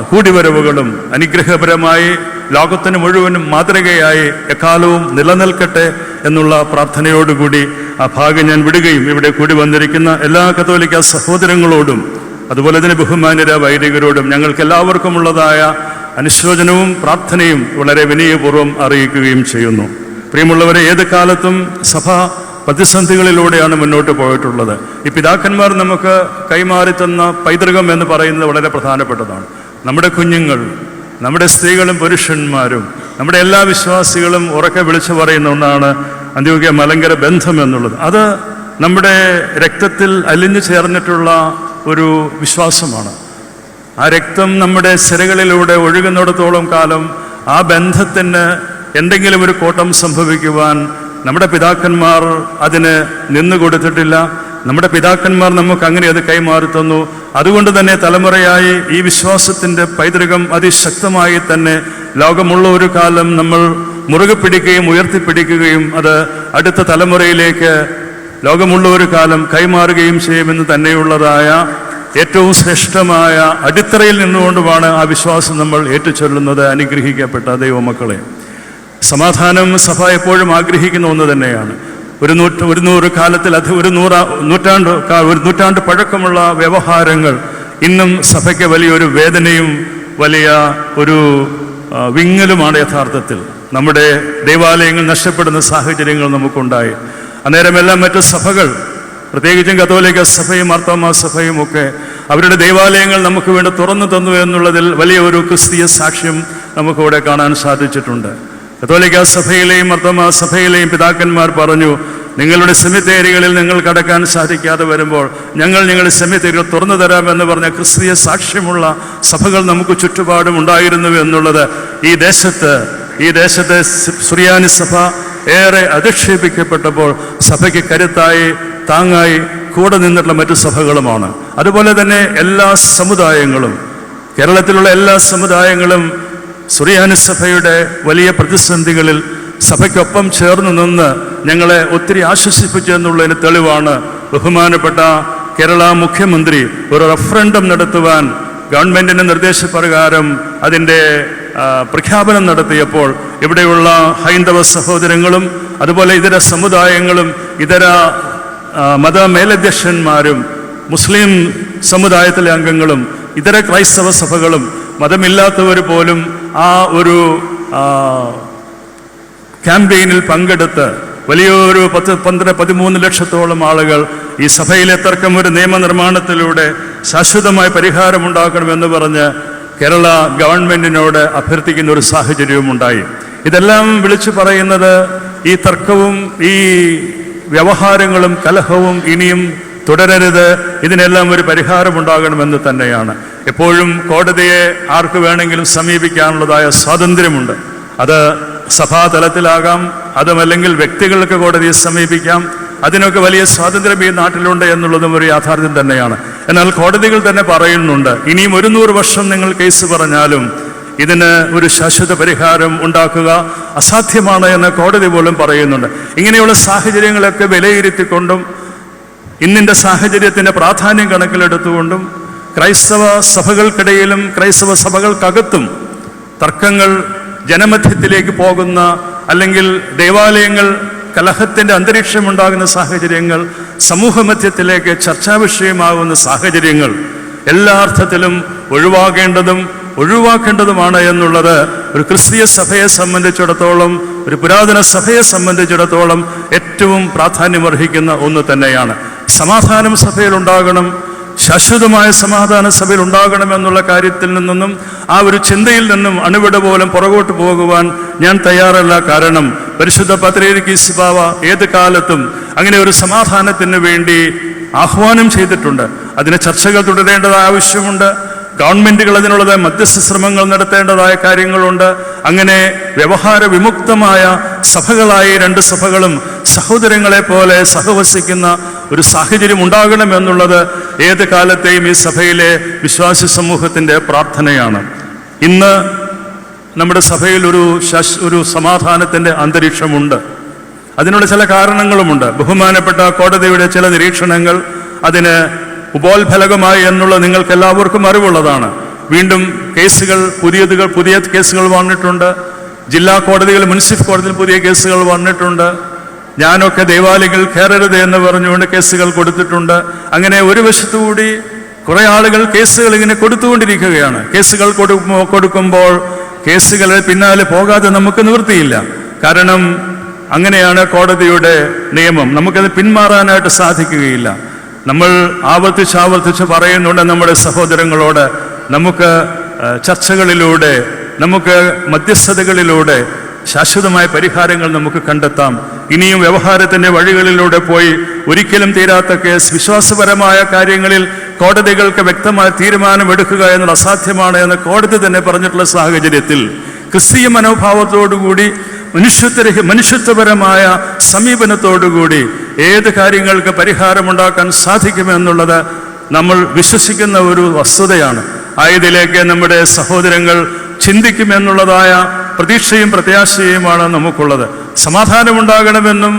കൂടിവരവുകളും അനുഗ്രഹപരമായി ലോകത്തിന് മുഴുവനും മാതൃകയായി എക്കാലവും നിലനിൽക്കട്ടെ എന്നുള്ള പ്രാർത്ഥനയോടുകൂടി ആ ഭാഗം ഞാൻ വിടുകയും ഇവിടെ കൂടി വന്നിരിക്കുന്ന എല്ലാ കത്തോലിക്ക സഹോദരങ്ങളോടും അതുപോലെ തന്നെ ബഹുമാന്യരായ വൈദികരോടും ഞങ്ങൾക്ക് എല്ലാവർക്കുമുള്ളതായ അനുശോചനവും പ്രാർത്ഥനയും വളരെ വിനയപൂർവ്വം അറിയിക്കുകയും ചെയ്യുന്നു. പ്രിയമുള്ളവരെ, ഏത് കാലത്തും സഭ പ്രതിസന്ധികളിലൂടെയാണ് മുന്നോട്ട് പോയിട്ടുള്ളത്. ഈ പിതാക്കന്മാർ നമുക്ക് കൈമാറി തന്ന പൈതൃകം എന്ന് പറയുന്നത് വളരെ പ്രധാനപ്പെട്ടതാണ്. നമ്മുടെ കുഞ്ഞുങ്ങൾ, നമ്മുടെ സ്ത്രീകളും പുരുഷന്മാരും, നമ്മുടെ എല്ലാ വിശ്വാസികളും ഉറക്കെ വിളിച്ചു പറയുന്ന ഒന്നാണ് അന്ത്യോക്യ മലങ്കര ബന്ധം എന്നുള്ളത്. അത് നമ്മുടെ രക്തത്തിൽ അലിഞ്ഞു ചേർന്നിട്ടുള്ള ഒരു വിശ്വാസമാണ്. ആ രക്തം നമ്മുടെ സിരകളിലൂടെ ഒഴുകുന്നിടത്തോളം കാലം ആ ബന്ധത്തിന് എന്തെങ്കിലും ഒരു കോട്ടം സംഭവിക്കുവാൻ നമ്മുടെ പിതാക്കന്മാർ അതിന് നിന്നു കൊടുത്തിട്ടില്ല. നമ്മുടെ പിതാക്കന്മാർ നമുക്ക് അങ്ങനെ അത് കൈമാറി തന്നു. അതുകൊണ്ട് തന്നെ തലമുറയായി ഈ വിശ്വാസത്തിൻ്റെ പൈതൃകം അതിശക്തമായി തന്നെ ലോകമുള്ള ഒരു കാലം നമ്മൾ മുറുകെ പിടിക്കുകയും ഉയർത്തിപ്പിടിക്കുകയും അത് അടുത്ത തലമുറയിലേക്ക് ലോകമുള്ള ഒരു കാലം കൈമാറുകയും ചെയ്യുമെന്ന് തന്നെയുള്ളതായ ഏറ്റവും ശ്രേഷ്ഠമായ അടിത്തറയിൽ നിന്നുകൊണ്ടുമാണ് ആ വിശ്വാസം നമ്മൾ ഏറ്റുചൊല്ലുന്നത്. അനുഗ്രഹിക്കപ്പെട്ട ദൈവമക്കളെ, സമാധാനം സഭ എപ്പോഴും ആഗ്രഹിക്കുന്ന ഒന്ന് തന്നെയാണ്. ഒരു നൂറ്റാണ്ട് പഴക്കമുള്ള വ്യവഹാരങ്ങൾ ഇന്നും സഭയ്ക്ക് വലിയൊരു വേദനയും വലിയ ഒരു വിങ്ങലുമാണ്. യഥാർത്ഥത്തിൽ നമ്മുടെ ദേവാലയങ്ങൾ നഷ്ടപ്പെടുന്ന സാഹചര്യങ്ങൾ നമുക്കുണ്ടായി. അന്നേരമെല്ലാം മറ്റ് സഭകൾ, പ്രത്യേകിച്ചും കത്തോലിക്ക സഭയും മാർത്തോമാ സഭയും ഒക്കെ അവരുടെ ദേവാലയങ്ങൾ നമുക്ക് വേണ്ടി തുറന്നു തന്നു എന്നുള്ളതിൽ വലിയ ഒരു ക്രിസ്തീയ സാക്ഷ്യം നമുക്കിവിടെ കാണാൻ സാധിച്ചിട്ടുണ്ട്. കത്തോലിക്ക സഭയിലെയും മാർത്തോമാ സഭയിലെയും പിതാക്കന്മാർ പറഞ്ഞു, നിങ്ങളുടെ സെമിത്തേരികളിൽ നിങ്ങൾ കടക്കാൻ സാധിക്കാതെ വരുമ്പോൾ ഞങ്ങൾ നിങ്ങളുടെ സെമിത്തേരികൾ തുറന്നു തരാമെന്ന് പറഞ്ഞ ക്രിസ്തീയ സാക്ഷ്യമുള്ള സഭകൾ നമുക്ക് ചുറ്റുപാടും ഉണ്ടായിരുന്നു എന്നുള്ളത് ഈ ദേശത്തെ സുറിയാനി സഭ ഏറെ അധിക്ഷേപിക്കപ്പെട്ടപ്പോൾ സഭയ്ക്ക് കരുത്തായി താങ്ങായി കൂടെ നിന്നിട്ടുള്ള മറ്റു സഭകളുമാണ്. അതുപോലെ തന്നെ എല്ലാ സമുദായങ്ങളും, കേരളത്തിലുള്ള എല്ലാ സമുദായങ്ങളും സുറിയാനി സഭയുടെ വലിയ പ്രതിസന്ധികളിൽ സഭയ്ക്കൊപ്പം ചേർന്ന് നിന്ന് ഞങ്ങളെ ഒത്തിരി ആശ്വസിപ്പിച്ചു എന്നുള്ളതിന് തെളിവാണ് ബഹുമാനപ്പെട്ട കേരള മുഖ്യമന്ത്രി ഒരു റഫറൻഡം നടത്തുവാൻ ഗവൺമെൻറ്റിൻ്റെ നിർദ്ദേശപ്രകാരം അതിൻ്റെ പ്രഖ്യാപനം നടത്തിയപ്പോൾ ഇവിടെയുള്ള ഹൈന്ദവ സഹോദരങ്ങളും അതുപോലെ ഇതര സമുദായങ്ങളും ഇതര മതമേലധ്യക്ഷന്മാരും മുസ്ലിം സമുദായത്തിലെ അംഗങ്ങളും ഇതര ക്രൈസ്തവ സഭകളും മതമില്ലാത്തവർ പോലും ആ ഒരു ക്യാമ്പയിനിൽ പങ്കെടുത്ത് വലിയൊരു 13 ലക്ഷത്തോളം ആളുകൾ ഈ സഭയിലെ തർക്കം ഒരു നിയമനിർമ്മാണത്തിലൂടെ ശാശ്വതമായ പരിഹാരമുണ്ടാക്കണമെന്ന് പറഞ്ഞ് കേരള ഗവൺമെൻറ്റിനോട് അഭ്യർത്ഥിക്കുന്ന ഒരു സാഹചര്യവും ഉണ്ടായി. ഇതെല്ലാം വിളിച്ചു പറയുന്നത് ഈ തർക്കവും ഈ വ്യവഹാരങ്ങളും കലഹവും ഇനിയും തുടരരുത്, ഇതിനെല്ലാം ഒരു പരിഹാരമുണ്ടാകണമെന്ന് തന്നെയാണ്. എപ്പോഴും കോടതിയെ ആർക്ക് വേണമെങ്കിലും സമീപിക്കാനുള്ളതായ സ്വാതന്ത്ര്യമുണ്ട്. അത് സഭാതലത്തിലാകാം, അതുമല്ലെങ്കിൽ വ്യക്തികൾക്ക് കോടതിയെ സമീപിക്കാം. അതിനൊക്കെ വലിയ സ്വാതന്ത്ര്യം ഈ നാട്ടിലുണ്ട് എന്നുള്ളതും ഒരു യാഥാർത്ഥ്യം തന്നെയാണ്. എന്നാൽ കോടതികൾ തന്നെ പറയുന്നുണ്ട്, ഇനിയും 100 വർഷം നിങ്ങൾ കേസ് പറഞ്ഞാലും ഇതിന് ഒരു ശാശ്വത പരിഹാരം ഉണ്ടാക്കുക അസാധ്യമാണ് എന്ന് കോടതി പോലും പറയുന്നുണ്ട്. ഇങ്ങനെയുള്ള സാഹചര്യങ്ങളൊക്കെ വിലയിരുത്തിക്കൊണ്ടും ഇന്നിൻ്റെ സാഹചര്യത്തിൻ്റെ പ്രാധാന്യം കണക്കിലെടുത്തുകൊണ്ടും ക്രൈസ്തവ സഭകൾക്കിടയിലും ക്രൈസ്തവ സഭകൾക്കകത്തും തർക്കങ്ങൾ ജനമധ്യത്തിലേക്ക് പോകുന്ന, അല്ലെങ്കിൽ ദേവാലയങ്ങൾ കലഹത്തിൻ്റെ അന്തരീക്ഷമുണ്ടാകുന്ന സാഹചര്യങ്ങൾ, സമൂഹമധ്യത്തിലേക്ക് ചർച്ചാ വിഷയമാകുന്ന സാഹചര്യങ്ങൾ എല്ലാ അർത്ഥത്തിലും ഒഴിവാക്കേണ്ടതുമാണ് എന്നുള്ളത് ഒരു ക്രിസ്തീയ സഭയെ സംബന്ധിച്ചിടത്തോളം, ഒരു പുരാതന സഭയെ സംബന്ധിച്ചിടത്തോളം ഏറ്റവും പ്രാധാന്യമർഹിക്കുന്ന ഒന്ന് തന്നെയാണ്. സമാധാനം സഭയിൽ ഉണ്ടാകണം, ശാശ്വതമായ സമാധാന സഭയിൽ ഉണ്ടാകണമെന്നുള്ള കാര്യത്തിൽ നിന്നും ആ ഒരു ചിന്തയിൽ നിന്നും അണുവിട പോലും പുറകോട്ട് പോകുവാൻ ഞാൻ തയ്യാറല്ല. കാരണം പരിശുദ്ധ പത്രീർക്കീസ് ബാവ ഏത് കാലത്തും അങ്ങനെ ഒരു സമാധാനത്തിന് വേണ്ടി ആഹ്വാനം ചെയ്തിട്ടുണ്ട്. അതിന് ചർച്ചകൾ തുടരേണ്ടതായ ആവശ്യമുണ്ട്. ഗവൺമെൻറ്റുകൾ അതിനുള്ളതായ മധ്യസ്ഥ ശ്രമങ്ങൾ നടത്തേണ്ടതായ കാര്യങ്ങളുണ്ട്. അങ്ങനെ വ്യവഹാര വിമുക്തമായ സഭകളായി 2 സഭകളും സഹോദരങ്ങളെ പോലെ സഹവസിക്കുന്ന ഒരു സാഹചര്യം ഉണ്ടാകണമെന്നുള്ളത് ഏത് കാലത്തെയും ഈ സഭയിലെ വിശ്വാസി സമൂഹത്തിൻ്റെ പ്രാർത്ഥനയാണ്. ഇന്ന് നമ്മുടെ സഭയിൽ ഒരു സമാധാനത്തിൻ്റെ അന്തരീക്ഷമുണ്ട്. അതിനുള്ള ചില കാരണങ്ങളുമുണ്ട്. ബഹുമാനപ്പെട്ട കോടതിയുടെ ചില നിരീക്ഷണങ്ങൾ അതിന് ഉപോത്ഫലകമായി എന്നുള്ളത് നിങ്ങൾക്ക് എല്ലാവർക്കും അറിവുള്ളതാണ്. വീണ്ടും കേസുകൾ പുതിയ കേസുകൾ വന്നിട്ടുണ്ട്. ജില്ലാ കോടതികൾ, മുനിസിപ്പൽ കോടതിയിൽ പുതിയ കേസുകൾ വന്നിട്ടുണ്ട്. ഞാനൊക്കെ ദേവാലയങ്ങൾ കയറരുത് എന്ന് പറഞ്ഞുകൊണ്ട് കേസുകൾ കൊടുത്തിട്ടുണ്ട്. അങ്ങനെ ഒരു വശത്തുകൂടി കുറേ ആളുകൾ കേസുകൾ ഇങ്ങനെ കൊടുത്തുകൊണ്ടിരിക്കുകയാണ്. കേസുകൾ കൊടുക്കുമ്പോൾ കേസുകളെ പിന്നാലെ പോകാതെ നമുക്ക് നിവൃത്തിയില്ല. കാരണം അങ്ങനെയാണ് കോടതിയുടെ നിയമം. നമുക്കത് പിന്മാറാനായിട്ട് സാധിക്കുകയില്ല. നമ്മൾ ആവർത്തിച്ച് പറയുന്നുണ്ട് നമ്മുടെ സഹോദരങ്ങളോട്, നമുക്ക് ചർച്ചകളിലൂടെ, നമുക്ക് മധ്യസ്ഥതകളിലൂടെ ശാശ്വതമായ പരിഹാരങ്ങൾ നമുക്ക് കണ്ടെത്താം. ഇനിയും വ്യവഹാരത്തിന്റെ വഴികളിലൂടെ പോയി ഒരിക്കലും തീരാത്ത കേസ്, വിശ്വാസപരമായ കാര്യങ്ങളിൽ കോടതികൾക്ക് വ്യക്തമായ തീരുമാനമെടുക്കുക എന്നത് അസാധ്യമാണ് എന്ന് കോടതി തന്നെ പറഞ്ഞിട്ടുള്ള സാഹചര്യത്തിൽ ക്രിസ്തീയ മനോഭാവത്തോടുകൂടി മനുഷ്യത്വപരമായ സമീപനത്തോടുകൂടി ഏത് കാര്യങ്ങൾക്ക് പരിഹാരമുണ്ടാക്കാൻ സാധിക്കുമെന്നുള്ളത് നമ്മൾ വിശ്വസിക്കുന്ന ഒരു വസ്തുതയാണ്. ആയതിലേക്ക് നമ്മുടെ സഹോദരങ്ങൾ ചിന്തിക്കുമെന്നുള്ളതായ പ്രതീക്ഷയും പ്രത്യാശയുമാണ് നമുക്കുള്ളത്. സമാധാനമുണ്ടാകണമെന്നും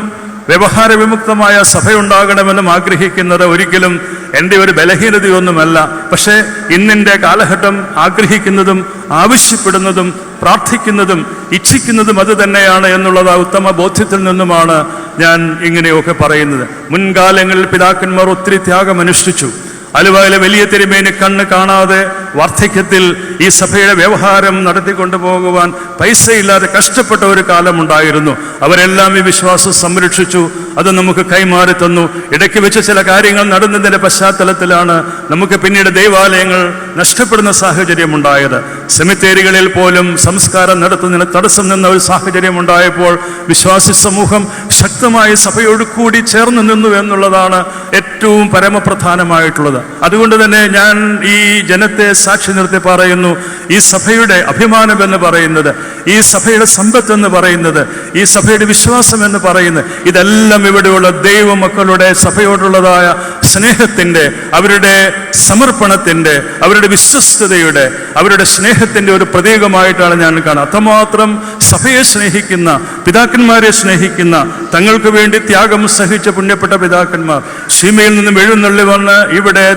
വ്യവഹാര വിമുക്തമായ സഭയുണ്ടാകണമെന്നും ആഗ്രഹിക്കുന്നത് ഒരിക്കലും എൻ്റെ ഒരു ബലഹീനതയൊന്നുമല്ല. പക്ഷേ ഇന്നിൻ്റെ കാലഘട്ടം ആഗ്രഹിക്കുന്നതും ആവശ്യപ്പെടുന്നതും പ്രാർത്ഥിക്കുന്നതും ഇച്ഛിക്കുന്നതും അത് തന്നെയാണ് എന്നുള്ള ഉത്തമ ബോധ്യത്തിൽ നിന്നുമാണ് ഞാൻ ഇങ്ങനെയൊക്കെ പറയുന്നത്. മുൻകാലങ്ങളിൽ പിതാക്കന്മാർ ഒത്തിരി ത്യാഗമനുഷ്ഠിച്ചു. ആലുവയിലെ വലിയ തിരുമേനി കണ്ണ് കാണാതെ വാർദ്ധക്യത്തിൽ ഈ സഭയുടെ വ്യവഹാരം നടത്തിക്കൊണ്ടു പോകുവാൻ പൈസയില്ലാതെ കഷ്ടപ്പെട്ട ഒരു കാലമുണ്ടായിരുന്നു. അവരെല്ലാം ഈ വിശ്വാസം സംരക്ഷിച്ചു, അത് നമുക്ക് കൈമാറി തന്നു. ഇടയ്ക്ക് വെച്ച് ചില കാര്യങ്ങൾ നടന്നതിൻ്റെ പശ്ചാത്തലത്തിലാണ് നമുക്ക് പിന്നീട് ദൈവാലയങ്ങൾ നഷ്ടപ്പെടുന്ന സാഹചര്യം ഉണ്ടായത്. സെമിത്തേരികളിൽ പോലും സംസ്കാരം നടത്തുന്നതിന് തടസ്സം നിന്ന ഒരു സാഹചര്യം ഉണ്ടായപ്പോൾ വിശ്വാസി സമൂഹം ശക്തമായി സഭയോട് കൂടി ചേർന്ന് നിന്നു എന്നുള്ളതാണ് ഏറ്റവും പരമപ്രധാനമായിട്ടുള്ളത്. അതുകൊണ്ട് തന്നെ ഞാൻ ഈ ജനത്തെ സാക്ഷി നിർത്തി പറയുന്നു, ഈ സഭയുടെ അഭിമാനം എന്ന് പറയുന്നത്, ഈ സഭയുടെ സമ്പത്ത് എന്ന് പറയുന്നത്, ഈ സഭയുടെ വിശ്വാസം എന്ന് പറയുന്നത്, ഇതെല്ലാം ഇവിടെയുള്ള ദൈവമക്കളുടെ സഭയോടുള്ളതായ സ്നേഹത്തിൻ്റെ, അവരുടെ സമർപ്പണത്തിൻ്റെ, അവരുടെ വിശ്വസ്തതയുടെ, അവരുടെ സ്നേഹത്തിൻ്റെ ഒരു പ്രതീകമായിട്ടാണ് ഞാൻ കാണുന്നത്. അത്രമാത്രം സഭയെ സ്നേഹിക്കുന്ന, പിതാക്കന്മാരെ സ്നേഹിക്കുന്ന, തങ്ങൾക്ക് വേണ്ടി ത്യാഗം സഹിച്ച പുണ്യപ്പെട്ട പിതാക്കന്മാർ സീമയിൽ നിന്നും എഴുന്നള്ളി വന്ന് ഇവിടത്തെ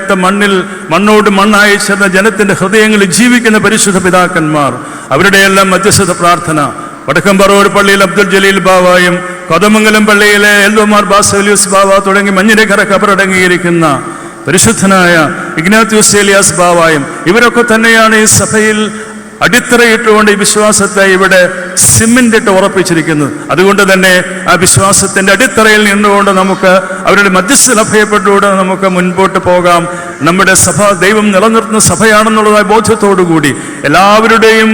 മണ്ണോട് മണ്ണായി ചേർന്ന ജനത്തിന്റെ ഹൃദയങ്ങളിൽ ജീവിക്കുന്ന പരിശുദ്ധ പിതാക്കന്മാർ, അവരുടെയെല്ലാം മധ്യസ്ഥ പ്രാർത്ഥന വടക്കംപറവൂർ പള്ളിയിൽ അബ്ദുൽ ജലീൽ ബാവായും കൊതമംഗലം പള്ളിയിലെ എൽദോമാർ ബാസേലിയോസ് ബാവ തുടങ്ങി മഞ്ഞിരക്കര കബറടങ്ങിയിരിക്കുന്ന പരിശുദ്ധനായ ഇഗ്നാത്യൂസ് ഏലിയാസ് ബാവായും ഇവരൊക്കെ തന്നെയാണ് ഈ സഭയിൽ അടിത്തറയിട്ടുകൊണ്ട് ഈ വിശ്വാസത്തെ ഇവിടെ സിമന്റിട്ട് ഉറപ്പിച്ചിരിക്കുന്നത്. അതുകൊണ്ട് തന്നെ ആ വിശ്വാസത്തിന്റെ അടിത്തറയിൽ നിന്നുകൊണ്ട് നമുക്ക് അവരുടെ മധ്യസ്ഥത ഭയപ്പെട്ടുകൊണ്ട് നമുക്ക് മുൻപോട്ട് പോകാം. നമ്മുടെ സഭ ദൈവം നിലനിർത്തുന്ന സഭയാണെന്നുള്ളതായ ബോധ്യത്തോടുകൂടി എല്ലാവരുടെയും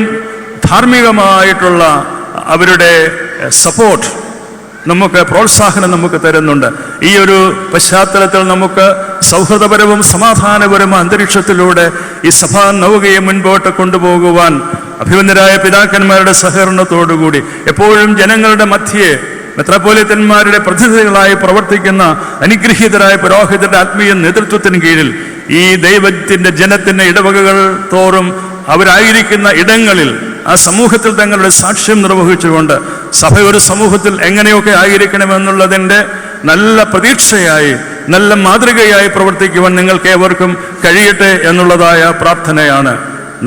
ധാർമ്മികമായിട്ടുള്ള അവരുടെ സപ്പോർട്ട്, നമുക്ക് പ്രോത്സാഹനം നമുക്ക് തരുന്നുണ്ട്. ഈ ഒരു പശ്ചാത്തലത്തിൽ നമുക്ക് സൗഹൃദപരവും സമാധാനപരവും അന്തരീക്ഷത്തിലൂടെ ഈ സഭാ നൗകയെ മുൻപോട്ട് കൊണ്ടുപോകുവാൻ അഭിമന്യരായ പിതാക്കന്മാരുടെ സഹകരണത്തോടുകൂടി എപ്പോഴും ജനങ്ങളുടെ മധ്യേ മെത്രാപ്പോലിത്തന്മാരുടെ പ്രതിനിധികളായി പ്രവർത്തിക്കുന്ന അനുഗ്രഹീതരായ പുരോഹിതരുടെ ആത്മീയ നേതൃത്വത്തിന് കീഴിൽ ഈ ദൈവത്തിന്റെ ജനത്തിന്റെ ഇടവകകൾ തോറും അവരായിരിക്കുന്ന ഇടങ്ങളിൽ ആ സമൂഹത്തിൽ തങ്ങളുടെ സാക്ഷ്യം നിർവഹിച്ചുകൊണ്ട് സഭ ഒരു സമൂഹത്തിൽ എങ്ങനെയൊക്കെ ആയിരിക്കണമെന്നുള്ളതിൻ്റെ നല്ല പ്രതീക്ഷയായി, നല്ല മാതൃകയായി പ്രവർത്തിക്കുവാൻ നിങ്ങൾക്ക് ഏവർക്കും കഴിയട്ടെ എന്നുള്ളതായ പ്രാർത്ഥനയാണ്.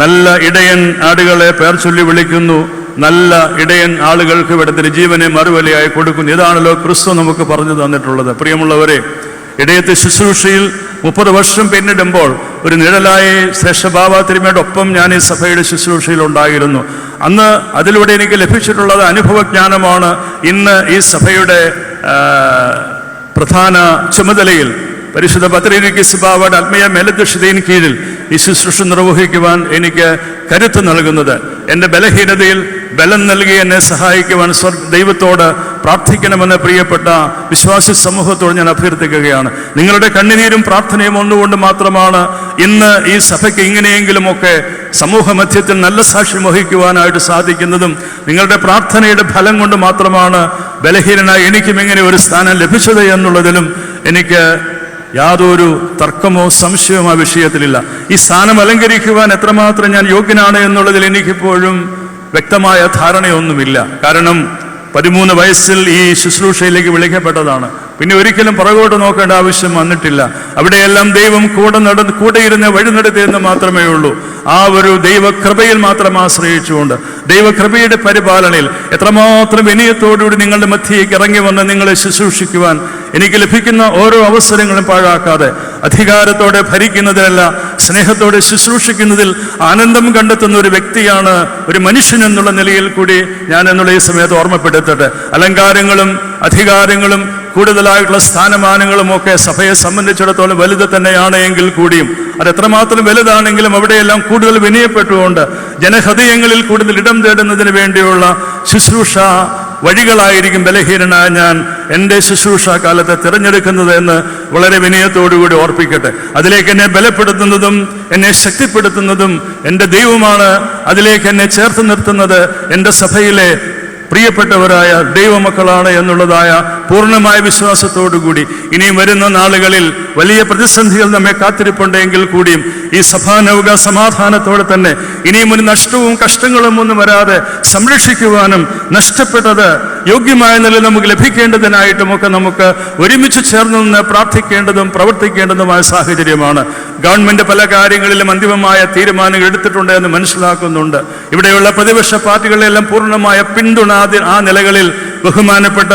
നല്ല ഇടയൻ ആടുകളെ പേർ ചൊല്ലി വിളിക്കുന്നു, നല്ല ഇടയൻ ആളുകൾക്ക് ഇവിടുത്തെ ജീവനെ മറുവിലയായി കൊടുക്കുന്നു. ഇതാണല്ലോ ക്രിസ്തു നമുക്ക് പറഞ്ഞു തന്നിട്ടുള്ളത്. പ്രിയമുള്ളവരെ, ഇടയത്തെ ശുശ്രൂഷയിൽ 30 വർഷം പിന്നിടുമ്പോൾ ഒരു നിഴലായി ശ്രേഷ്ഠ ബാബ തിരുമയുടെ ഒപ്പം ഞാൻ ഈ സഭയുടെ ശുശ്രൂഷയിൽ ഉണ്ടായിരുന്നു. അന്ന് അതിലൂടെ എനിക്ക് ലഭിച്ചിട്ടുള്ളത് അനുഭവജ്ഞാനമാണ്. ഇന്ന് ഈ സഭയുടെ പ്രധാന ചുമതലയിൽ പരിശുദ്ധ പത്രീനിക്കീസ് ബാവയുടെ ആത്മീയ മേലധ്യക്ഷതയിൻ കീഴിൽ ഈ ശുശ്രൂഷ നിർവഹിക്കുവാൻ എനിക്ക് കരുത്ത് നൽകുന്നത്. എൻ്റെ ബലഹീനതയിൽ ബലം നൽകി എന്നെ സഹായിക്കുവാൻ ദൈവത്തോട് പ്രാർത്ഥിക്കണമെന്ന് പ്രിയപ്പെട്ട വിശ്വാസി സമൂഹത്തോട് ഞാൻ അഭ്യർത്ഥിക്കുകയാണ്. നിങ്ങളുടെ കണ്ണുനീരും പ്രാർത്ഥനയും ഒന്നുകൊണ്ട് മാത്രമാണ് ഇന്ന് ഈ സഭയ്ക്ക് ഇങ്ങനെയെങ്കിലുമൊക്കെ സമൂഹ മധ്യത്തിൽ നല്ല സാക്ഷ്യം വഹിക്കുവാനായിട്ട് സാധിക്കുന്നതും നിങ്ങളുടെ പ്രാർത്ഥനയുടെ ഫലം കൊണ്ട് മാത്രമാണ് ബലഹീനനായി എനിക്കും ഇങ്ങനെ ഒരു സ്ഥാനം ലഭിച്ചത് എന്നുള്ളതിലും എനിക്ക് യാതൊരു തർക്കമോ സംശയമോ ആ വിഷയത്തിലില്ല. ഈ സ്ഥാനം അലങ്കരിക്കുവാൻ എത്രമാത്രം ഞാൻ യോഗ്യനാണ് എന്നുള്ളതിൽ എനിക്കിപ്പോഴും വ്യക്തമായ ധാരണയൊന്നുമില്ല. കാരണം 13 വയസ്സിൽ ഈ ശുശ്രൂഷയിലേക്ക് വിളിക്കപ്പെട്ടതാണ്. പിന്നെ ഒരിക്കലും പുറകോട്ട് നോക്കേണ്ട ആവശ്യം വന്നിട്ടില്ല. അവിടെയെല്ലാം ദൈവം കൂടെ ഇരുന്ന് വഴി നടത്തിയെന്ന് മാത്രമേ ഉള്ളൂ. ആ ഒരു ദൈവകൃപയിൽ മാത്രം ആശ്രയിച്ചുകൊണ്ട് ദൈവകൃപയുടെ പരിപാലനയിൽ എത്രമാത്രം വിനയത്തോടുകൂടി നിങ്ങളുടെ മധ്യയ്ക്ക് ഇറങ്ങി വന്ന് നിങ്ങളെ ശുശ്രൂഷിക്കുവാൻ എനിക്ക് ലഭിക്കുന്ന ഓരോ അവസരങ്ങളും പാഴാക്കാതെ അധികാരത്തോടെ ഭരിക്കുന്നതിലല്ല, സ്നേഹത്തോടെ ശുശ്രൂഷിക്കുന്നതിൽ ആനന്ദം കണ്ടെത്തുന്ന ഒരു വ്യക്തിയാണ് ഒരു മനുഷ്യൻ എന്നുള്ള നിലയിൽ കൂടി ഞാൻ എന്നുള്ള ഈ സമയത്ത് ഓർമ്മപ്പെടുത്തട്ടെ. അലങ്കാരങ്ങളും അധികാരങ്ങളും കൂടുതലായിട്ടുള്ള സ്ഥാനമാനങ്ങളും ഒക്കെ സഭയെ സംബന്ധിച്ചിടത്തോളം വലുത് തന്നെയാണ് എങ്കിൽ കൂടിയും അത് എത്രമാത്രം വലുതാണെങ്കിലും അവിടെയെല്ലാം കൂടുതൽ വിനയപ്പെട്ടുകൊണ്ട് ജനഹൃദയങ്ങളിൽ കൂടുതൽ ഇടം തേടുന്നതിന് വേണ്ടിയുള്ള ശുശ്രൂഷ വഴികളായിരിക്കും ബലഹീനനായ ഞാൻ എൻ്റെ ശുശ്രൂഷ കാലത്തെ തിരഞ്ഞെടുക്കുന്നത് എന്ന് വളരെ വിനയത്തോടുകൂടി ഓർപ്പിക്കട്ടെ. അതിലേക്ക് എന്നെ ബലപ്പെടുത്തുന്നതും എന്നെ ശക്തിപ്പെടുത്തുന്നതും എൻ്റെ ദൈവമാണ്. അതിലേക്ക് എന്നെ ചേർത്ത് നിർത്തുന്നത് എൻ്റെ സഭയിലെ പ്രിയപ്പെട്ടവരായ ദൈവമക്കളാണ് എന്നുള്ളതായ പൂർണ്ണമായ വിശ്വാസത്തോടുകൂടി ഇനിയും വരുന്ന നാളുകളിൽ വലിയ പ്രതിസന്ധികൾ നമ്മെ കാത്തിരിപ്പുണ്ടെങ്കിൽ കൂടിയും ഈ സഭാനൗക സമാധാനത്തോടെ തന്നെ ഇനിയും ഒരു നഷ്ടവും കഷ്ടങ്ങളും ഒന്നും വരാതെ സംരക്ഷിക്കുവാനും നഷ്ടപ്പെട്ടത് യോഗ്യമായ നിലയിൽ നമുക്ക് ലഭിക്കേണ്ടതിനായിട്ടുമൊക്കെ നമുക്ക് ഒരുമിച്ച് ചേർന്ന് നിന്ന് പ്രാർത്ഥിക്കേണ്ടതും പ്രവർത്തിക്കേണ്ടതുമായ സാഹചര്യമാണ്. ഗവൺമെന്റ് പല കാര്യങ്ങളിലും അന്തിമമായ തീരുമാനങ്ങൾ എടുത്തിട്ടുണ്ട് എന്ന് മനസ്സിലാക്കുന്നുണ്ട്. ഇവിടെയുള്ള പ്രതിപക്ഷ പാർട്ടികളെല്ലാം പൂർണ്ണമായ പിന്തുണ ആ നിലകളിൽ ബഹുമാനപ്പെട്ട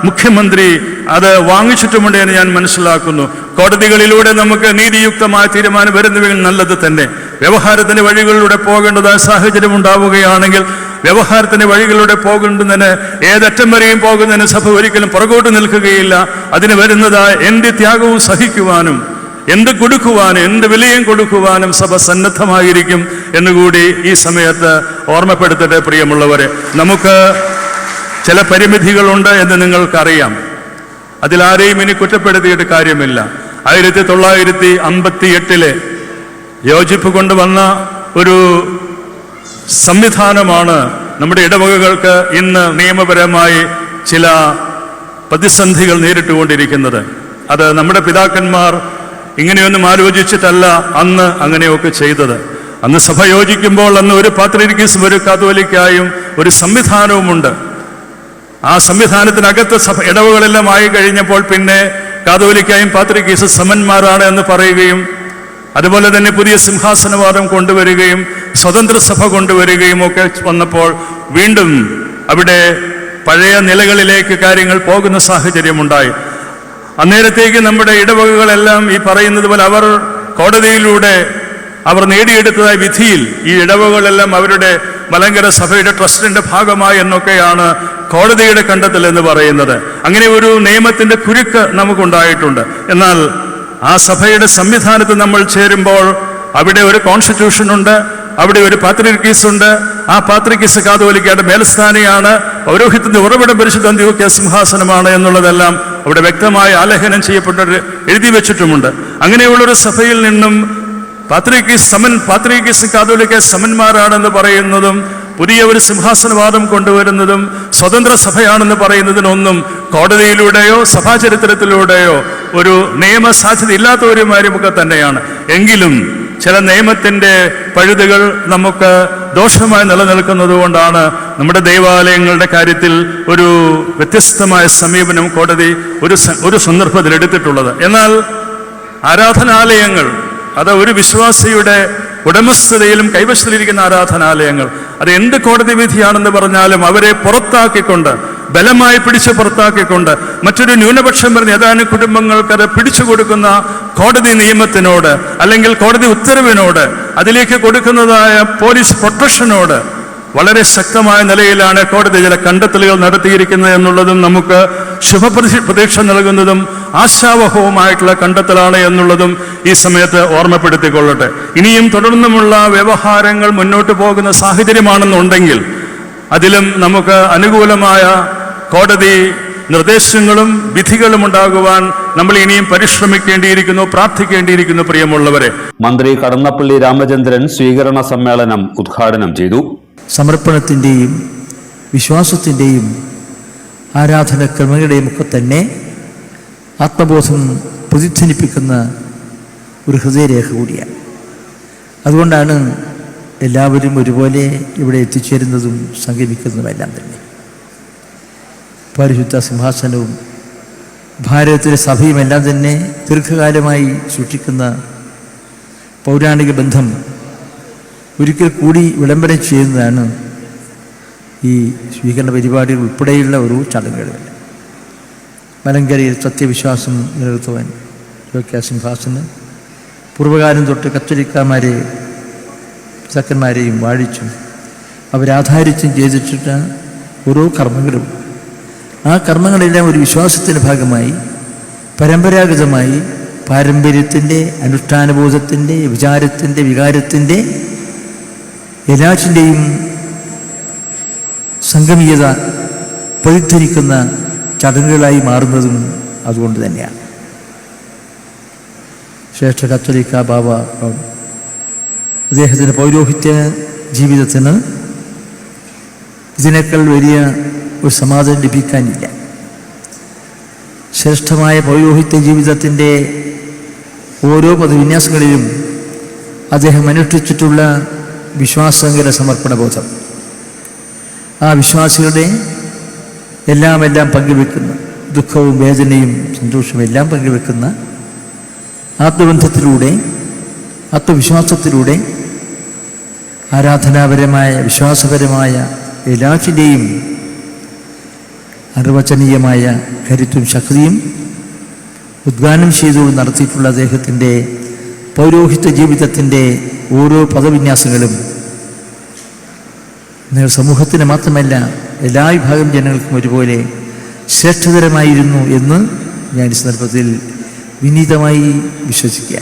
മുഖ്യമന്ത്രി അത് വാങ്ങിച്ചിട്ടുമുണ്ട് എന്ന് ഞാൻ മനസ്സിലാക്കുന്നു. കോടതികളിലൂടെ നമുക്ക് നീതിയുക്തമായ തീരുമാനം വരുന്നുവെങ്കിൽ നല്ലത് തന്നെ. വ്യവഹാരത്തിന്റെ വഴികളിലൂടെ പോകേണ്ടതായ സാഹചര്യം ഉണ്ടാവുകയാണെങ്കിൽ വ്യവഹാരത്തിന്റെ വഴികളിലൂടെ പോകുന്നതിന് ഏതറ്റം വരെയും പോകുന്നതിന് സഭ ഒരിക്കലും പുറകോട്ട് നിൽക്കുകയില്ല. അതിന് വരുന്നതായ എന്ത് ത്യാഗവും സഹിക്കുവാനും എന്ത് കൊടുക്കുവാനും എന്ത് വിലയും കൊടുക്കുവാനും സഭ സന്നദ്ധമായിരിക്കും എന്നുകൂടി ഈ സമയത്ത് ഓർമ്മപ്പെടുത്തട്ടെ. പ്രിയമുള്ളവരെ, നമുക്ക് ചില പരിമിതികളുണ്ട് എന്ന് നിങ്ങൾക്കറിയാം. അതിലാരെയും ഇനി കുറ്റപ്പെടുത്തിയിട്ട് കാര്യമില്ല. 1958 യോജിപ്പ് കൊണ്ടുവന്ന ഒരു സംവിധാനമാണ് നമ്മുടെ ഇടവകകൾക്ക് ഇന്ന് നിയമപരമായി ചില പ്രതിസന്ധികൾ നേരിട്ടുകൊണ്ടിരിക്കുന്നത്. അത് നമ്മുടെ പിതാക്കന്മാർ ഇങ്ങനെയൊന്നും ആലോചിച്ചിട്ടല്ല അന്ന് അങ്ങനെയൊക്കെ ചെയ്തത്. അന്ന് സഭ യോജിക്കുമ്പോൾ അന്ന് ഒരു പാത്രീർക്കീസും ഒരു കാതോലിക്കായും ഒരു സംവിധാനവുമുണ്ട്. ആ സംവിധാനത്തിനകത്ത് ഇടവകളെല്ലാം ആയി കഴിഞ്ഞപ്പോൾ പിന്നെ കാതോലിക്കായും പാത്രീർക്കീസ് സമന്മാരാണ് എന്ന് പറയുകയും അതുപോലെ തന്നെ പുതിയ സിംഹാസനവാദം കൊണ്ടുവരികയും സ്വതന്ത്ര സഭ കൊണ്ടുവരികയും ഒക്കെ വന്നപ്പോൾ വീണ്ടും അവിടെ പഴയ നിലകളിലേക്ക് കാര്യങ്ങൾ പോകുന്ന സാഹചര്യമുണ്ടായി. അന്നേരത്തേക്ക് നമ്മുടെ ഇടവകകളെല്ലാം ഈ പറയുന്നത് പോലെ അവർ കോടതിയിലൂടെ അവർ നേടിയെടുത്തതായ വിധിയിൽ ഈ ഇടവകളെല്ലാം അവരുടെ മലങ്കര സഭയുടെ ട്രസ്റ്റിന്റെ ഭാഗമായി എന്നൊക്കെയാണ് കോടതിയുടെ കണ്ടെത്തൽ എന്ന് പറയുന്നത്. അങ്ങനെ ഒരു നിയമത്തിന്റെ കുരുക്ക് നമുക്കുണ്ടായിട്ടുണ്ട്. എന്നാൽ ആ സഭയുടെ സംവിധാനത്തിൽ നമ്മൾ ചേരുമ്പോൾ അവിടെ ഒരു കോൺസ്റ്റിറ്റ്യൂഷൻ ഉണ്ട്, അവിടെ ഒരു പാത്രീർക്കീസ് ഉണ്ട്. ആ പാത്രീർക്കീസ് കാതോലിക്കയുടെ മേൽസ്ഥാനിയാണ്. പൗരോഹിത്യത്തിന്റെ ഉറവിടം പരിശുദ്ധ അന്ത്യോക്യ സിംഹാസനമാണ് എന്നുള്ളതെല്ലാം അവിടെ വ്യക്തമായി ആലേഖനം ചെയ്യപ്പെട്ട എഴുതി വെച്ചിട്ടുമുണ്ട്. അങ്ങനെയുള്ളൊരു സഭയിൽ നിന്നും പാത്രീർക്കീസ് കാതോലിക്ക സമന്മാരാണെന്ന് പറയുന്നതും പുതിയ ഒരു സിംഹാസനവാദം കൊണ്ടുവരുന്നതും സ്വതന്ത്ര സഭയാണെന്ന് പറയുന്നതിനൊന്നും കോടതിയിലൂടെയോ സഭാചരിത്രത്തിലൂടെയോ ഒരു നിയമസാധ്യത ഇല്ലാത്തവരുമാരുമൊക്കെ തന്നെയാണ്. എങ്കിലും ചില നിയമത്തിന്റെ പഴുതുകൾ നമുക്ക് ദോഷമായി നിലനിൽക്കുന്നത് കൊണ്ടാണ് നമ്മുടെ ദൈവാലയങ്ങളുടെ കാര്യത്തിൽ ഒരു വ്യത്യസ്തമായ സമീപനം കോടതി ഒരു സന്ദർഭത്തിൽ എടുത്തിട്ടുള്ളത്. എന്നാൽ ആരാധനാലയങ്ങൾ അത് ഒരു വിശ്വാസിയുടെ ഉടമസ്ഥതയിലും കൈവശത്തിലിരിക്കുന്ന ആരാധനാലയങ്ങൾ അത് എന്ത് കോടതി വിധിയാണെന്ന് പറഞ്ഞാലും അവരെ പുറത്താക്കിക്കൊണ്ട് ബലമായി പിടിച്ച് പുറത്താക്കിക്കൊണ്ട് മറ്റൊരു ന്യൂനപക്ഷം പറഞ്ഞ് ഏതാനും കുടുംബങ്ങൾക്ക് അത് പിടിച്ചു കൊടുക്കുന്ന കോടതി നിയമത്തിനോട് അല്ലെങ്കിൽ കോടതി ഉത്തരവിനോട് അതിലേക്ക് കൊടുക്കുന്നതായ പോലീസ് പ്രൊട്ടക്ഷനോട് വളരെ ശക്തമായ നിലയിലാണ് കോടതി ചില കണ്ടെത്തലുകൾ നടത്തിയിരിക്കുന്നത് എന്നുള്ളതും നമുക്ക് ശുഭപ്രതീക്ഷ നൽകുന്നതും ആശാവഹവുമായിട്ടുള്ള കണ്ടെത്തലാണ് എന്നുള്ളതും ഈ സമയത്ത് ഓർമ്മപ്പെടുത്തിക്കൊള്ളട്ടെ. ഇനിയും തുടർന്നുമുള്ള വ്യവഹാരങ്ങൾ മുന്നോട്ട് പോകുന്ന സാഹചര്യമാണെന്നുണ്ടെങ്കിൽ അതിലും നമുക്ക് അനുകൂലമായ കോടതി നിർദ്ദേശങ്ങളും വിധികളും ഉണ്ടാകുവാൻ നമ്മൾ ഇനിയും പരിശ്രമിക്കേണ്ടിയിരിക്കുന്നു, പ്രാർത്ഥിക്കേണ്ടിയിരിക്കുന്നു. പ്രിയമുള്ളവരെ, മന്ത്രി കടന്നപ്പള്ളി രാമചന്ദ്രൻ സ്വീകരണ സമ്മേളനം ഉദ്ഘാടനം ചെയ്തു. സമർപ്പണത്തിൻ്റെയും വിശ്വാസത്തിൻ്റെയും ആരാധനക്രമങ്ങളുടെയും ഒക്കെ തന്നെ ആത്മബോധം പ്രതിധ്വനിപ്പിക്കുന്ന ഒരു ഹൃദയരേഖ കൂടിയാണ്. അതുകൊണ്ടാണ് എല്ലാവരും ഒരുപോലെ ഇവിടെ എത്തിച്ചേരുന്നതും സംഗമിക്കുന്നതുമെല്ലാം തന്നെ. പരിശുദ്ധ സിംഹാസനവും ഭാരതത്തിലെ സഭയും എല്ലാം തന്നെ ദീർഘകാലമായി സൂക്ഷിക്കുന്ന പൗരാണിക ബന്ധം ഒരിക്കൽ കൂടി വിളംബരം ചെയ്യുന്നതാണ് ഈ സ്വീകരണ പരിപാടികൾ ഉൾപ്പെടെയുള്ള ഒരു ചടങ്ങുകൾ. മലങ്കരയിൽ സത്യവിശ്വാസം നിലനിർത്തുവാൻ യോഗ്യസിംഹാസന് പൂർവ്വകാലം തൊട്ട് കത്തോലിക്കന്മാരെ പിതാക്കന്മാരെയും വാഴിച്ചും അവരാധാരിച്ചും ചെയ്തിട്ടുള്ള ഓരോ കർമ്മങ്ങളും ആ കർമ്മങ്ങളെല്ലാം ഒരു വിശ്വാസത്തിൻ്റെ ഭാഗമായി പരമ്പരാഗതമായി പാരമ്പര്യത്തിൻ്റെ അനുഷ്ഠാനബോധത്തിൻ്റെ വിചാരത്തിൻ്റെ വികാരത്തിൻ്റെ എല്ലാറ്റിൻ്റെയും സംഗമീയത പ്രതിധ്വനിക്കുന്ന ചടങ്ങുകളായി മാറുന്നതും അതുകൊണ്ട് തന്നെയാണ്. ശ്രേഷ്ഠ കത്തോലിക്ക ബാബ അദ്ദേഹത്തിൻ്റെ പൗരോഹിത്യ ജീവിതത്തിന് ഇതിനേക്കാൾ വലിയ ഒരു സമാധാനം ലഭിക്കാനില്ല. ശ്രേഷ്ഠമായ പൗരോഹിത്യ ജീവിതത്തിൻ്റെ ഓരോ പദവിന്യാസങ്ങളിലും അദ്ദേഹം അനുഷ്ഠിച്ചിട്ടുള്ള വിശ്വാസങ്കര സമർപ്പണബോധം, ആ വിശ്വാസികളുടെ എല്ലാം പങ്കുവെക്കുന്ന ദുഃഖവും വേദനയും സന്തോഷവും എല്ലാം പങ്കുവെക്കുന്ന ആത്മബന്ധത്തിലൂടെ ആത്മവിശ്വാസത്തിലൂടെ ആരാധനാപരമായ വിശ്വാസപരമായ എല്ലാറ്റിൻ്റെയും അനിർവചനീയമായ കരുത്തും ശക്തിയും ഉദ്ഗാനം ചെയ്തുകൊണ്ട് നടത്തിയിട്ടുള്ള അദ്ദേഹത്തിൻ്റെ പൗരോഹിത്യ ജീവിതത്തിൻ്റെ ഓരോ പദവിന്യാസങ്ങളും സമൂഹത്തിന് മാത്രമല്ല എല്ലാ വിഭാഗം ജനങ്ങൾക്കും ഒരുപോലെ ശ്രേഷ്ഠതരമായിരുന്നു എന്ന് ഞാൻ ഈ സന്ദർഭത്തിൽ വിനീതമായി വിശ്വസിക്കുക.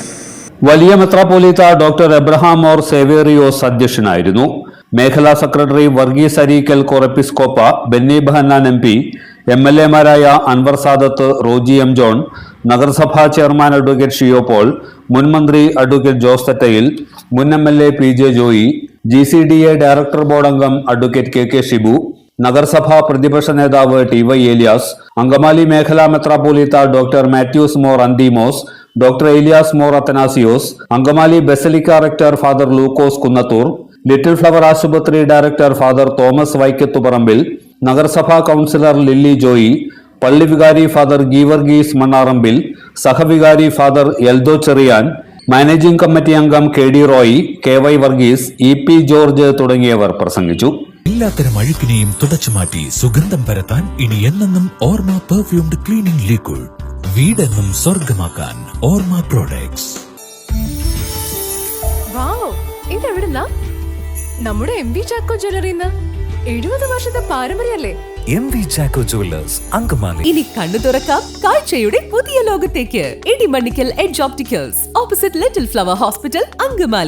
വലിയ മെത്രാപ്പോലീത്ത ഡോക്ടർ എബ്രഹാം മോർ സേവേറിയോസ് അധ്യക്ഷനായിരുന്നു. മേഖലാ സെക്രട്ടറി വർഗീസ് അരീക്കൽ കൊറപ്പിസ്കോപ്പ, ബെന്നി ബഹന്നാൻ MP, MLA-മാരായ അൻവർ സാദത്ത്, റോജി M. ജോൺ, നഗരസഭാ ചെയർമാൻ അഡ്വക്കേറ്റ് ഷിയോ പോൾ, മുൻ മന്ത്രി അഡ്വക്കേറ്റ് ജോസ് തെറ്റയിൽ, മുൻ MLA PJ Joy, GCDA director board അംഗം അഡ്വക്കേറ്റ് KK ഷിബു, നഗരസഭാ പ്രതിപക്ഷ നേതാവ് TY ഏലിയാസ്, അങ്കമാലി മേഖലാ മെത്രാപ്പോലീത്ത doctor Mathews Mor Anthimos, doctor Elias Mor Athanasios, Angamaly basilica rector father Lukose Kunnathur, little flower ആശുപത്രി ഡയറക്ടർ ഫാദർ തോമസ് വൈക്കത്തുപറമ്പിൽ, നഗരസഭാ കൗൺസിലർ ലില്ലി ജോയി, പള്ളി വികാരി ഫാദർ ഗീവർഗീസ് മണ്ണാറമ്പിൽ, സഹവികാരി father Eldho Cherian, managing committee അംഗം KD Roy, KY Varghese, EP George തുടങ്ങിയവർ പ്രസംഗിച്ചു. എല്ലാത്തരം അഴുക്കിനെയും തുടച്ചുമാറ്റി സുഗന്ധം പരത്താൻ ഇനി എന്നെന്നും ഓർമ്മ പെർഫ്യൂംഡ് ക്ലീനിംഗ് ലിക്വിഡ്. വീടെന്നും സ്വർഗമാക്കാൻ ഓർമ്മ പ്രോഡക്ട്സ്. ഇതെവിടുന്നാ? നമ്മുടെ MV ചാക്കോ ജ്വല്ലറിന്ന് 70 വർഷത്തെ പാരമ്പര്യല്ലേ? MV Chacko Jewellers, Angamaly. ഇനി കണ്ണു തുറക്കാം കാഴ്ചയുടെ പുതിയ ലോകത്തേക്ക്. Idimannickal Edge Opticals, opposite Little Flower Hospital, Angamaly.